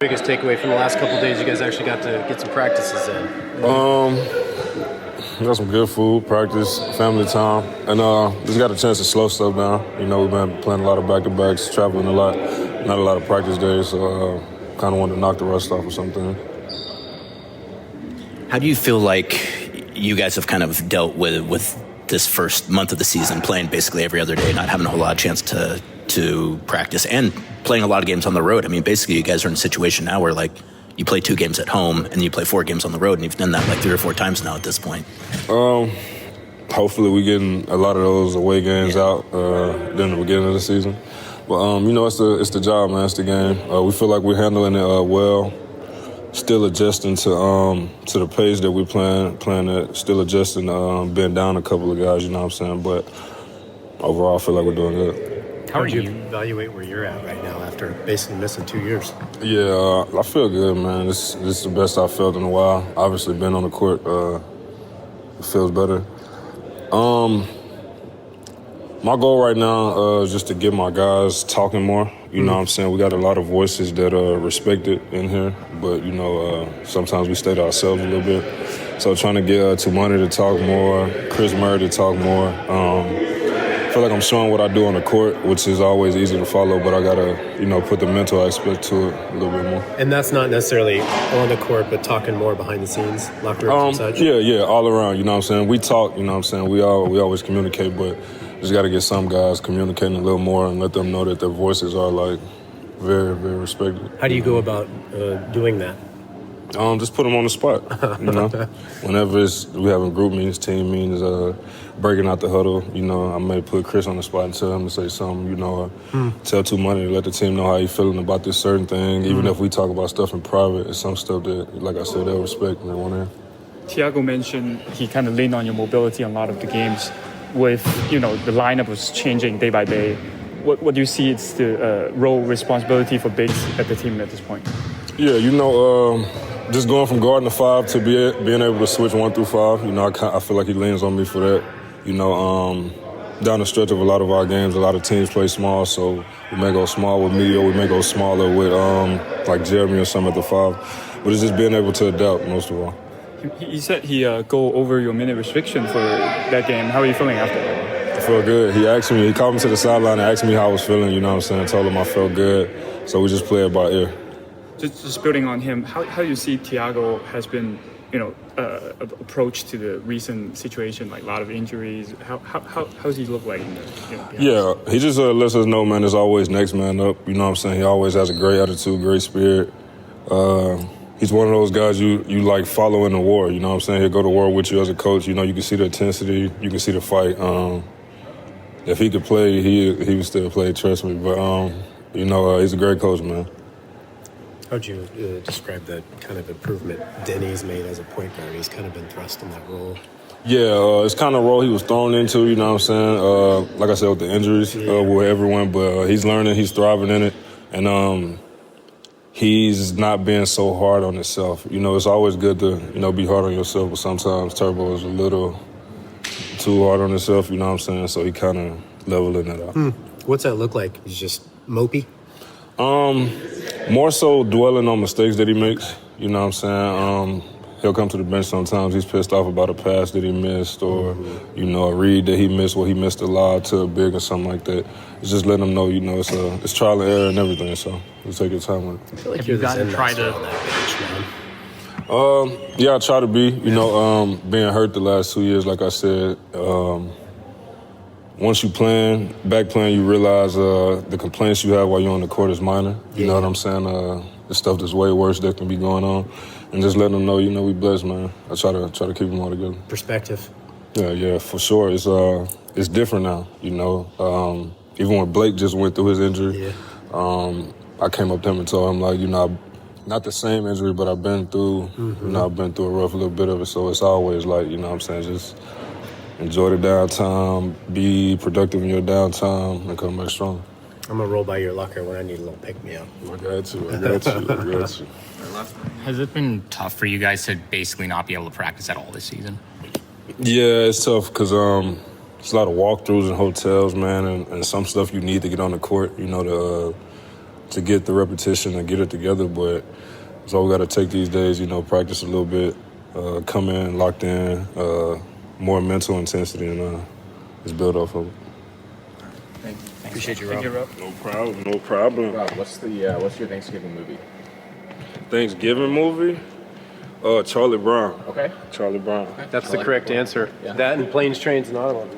Biggest takeaway from the last couple of days, you guys actually got to get some practices in. Got some good food, practice, family time, and just got a chance to slow stuff down. You know, we've been playing a lot of back-to-backs, traveling a lot, not a lot of practice days, so kind of wanted to knock the rust off or something. How do you feel like you guys have kind of dealt with this first month of the season, playing basically every other day, not having a whole lot of chance to practice, and playing a lot of games on the road? I mean, basically, you guys are in a situation now where, like, you play 2 games at home and you play 4 games on the road, and you've done that like 3 or 4 times now at this point. Hopefully we getting a lot of those away games out during the beginning of the season. But, you know, it's the job, man. It's the game. We feel like we're handling it well. Still adjusting to the pace that we're playing at. Still adjusting, being down a couple of guys, you know what I'm saying? But overall, I feel like we're doing good. How would you evaluate where you're at right now after basically missing 2 years? Yeah, I feel good, man. This is the best I've felt in a while. Obviously, being on the court, it feels better. My goal right now is just to get my guys talking more. You know what I'm saying? We got a lot of voices that are respected in here, but, you know, sometimes we stay to ourselves a little bit. So trying to get Tumani to talk more, Chris Murray to talk more. I feel like I'm showing what I do on the court, which is always easy to follow, but I got to, you know, put the mental aspect to it a little bit more. And that's not necessarily on the court, but talking more behind the scenes, locker room and such? Yeah, all around, you know what I'm saying? We talk, you know what I'm saying? We always communicate, but just got to get some guys communicating a little more and let them know that their voices are, like, very, very respected. How do you go about doing that? Just put them on the spot, you know. Whenever we having group meetings, team meetings, breaking out the huddle, you know, I may put Chris on the spot and tell him to say something, you know, tell Tumani to let the team know how he's feeling about this certain thing. Even if we talk about stuff in private, it's some stuff that, like I said, they'll respect and they want to hear. Tiago mentioned he kind of leaned on your mobility in a lot of the games. With, you know, the lineup was changing day by day. What do you see is the role, responsibility for bigs at the team at this point? Yeah, you know, just going from guarding to 5 to being able to switch 1 through 5, you know, I feel like he leans on me for that. You know, down the stretch of a lot of our games, a lot of teams play small, so we may go small with me or we may go smaller with like Jeremy or some at the 5. But it's just being able to adapt most of all. He said he go over your minute restriction for that game. How are you feeling after that? I feel good. He called me to the sideline and asked me how I was feeling, you know what I'm saying? I told him I felt good, so we just play it by ear. Just building on him, how do you see Tiago has been, you know, approach to the recent situation, like a lot of injuries? How does he look like? Yeah, he just lets us know, man, there's always next man up. You know what I'm saying? He always has a great attitude, great spirit. He's one of those guys you like follow in the war. You know what I'm saying? He'll go to war with you as a coach. You know, you can see the intensity, you can see the fight. If he could play, he would still play, trust me. But, you know, he's a great coach, man. How would you describe that kind of improvement Denny's made as a point guard? He's kind of been thrust in that role. Yeah, it's kind of role he was thrown into, you know what I'm saying? Like I said, with the injuries with everyone, but he's learning, he's thriving in it. And he's not being so hard on himself. You know, it's always good to, you know, be hard on yourself, but sometimes Turbo is a little too hard on himself, you know what I'm saying? So he kind of leveling it out. What's that look like? He's just mopey? More so dwelling on mistakes that he makes, you know what I'm saying? He'll come to the bench sometimes. He's pissed off about a pass that he missed or, you know, a read that he missed where he missed a lob to a big or something like that. It's just letting him know, you know, it's trial and error and everything, so we'll take your time with it. I feel like you're the try to on that bench, man. Yeah, I try to be. You know, being hurt the last 2 years, like I said, once you back playing, you realize the complaints you have while you're on the court is minor. You know what I'm saying? The stuff that's way worse that can be going on. And just letting them know, you know, we blessed, man. I try to keep them all together. Perspective. Yeah, for sure. It's different now, you know. Even when Blake just went through his injury, I came up to him and told him, like, you know, not the same injury, but I've been through, you know, I've been through a rough little bit of it. So it's always like, you know what I'm saying, just enjoy the downtime, be productive in your downtime, and come back strong. I'm going to roll by your locker when I need a little pick-me-up. I got you. Has it been tough for you guys to basically not be able to practice at all this season? Yeah, it's tough because it's a lot of walkthroughs in hotels, man, and some stuff you need to get on the court, you know, to get the repetition and get it together. But so we got to take these days, practice a little bit, come in locked in, more mental intensity, and just build off of it. Appreciate you, Rob. No problem. Rob, what's your Thanksgiving movie? Thanksgiving movie? Charlie Brown. Okay. Charlie Brown. That's the like correct it. answer. Yeah. That and Planes, Trains, and Automobiles.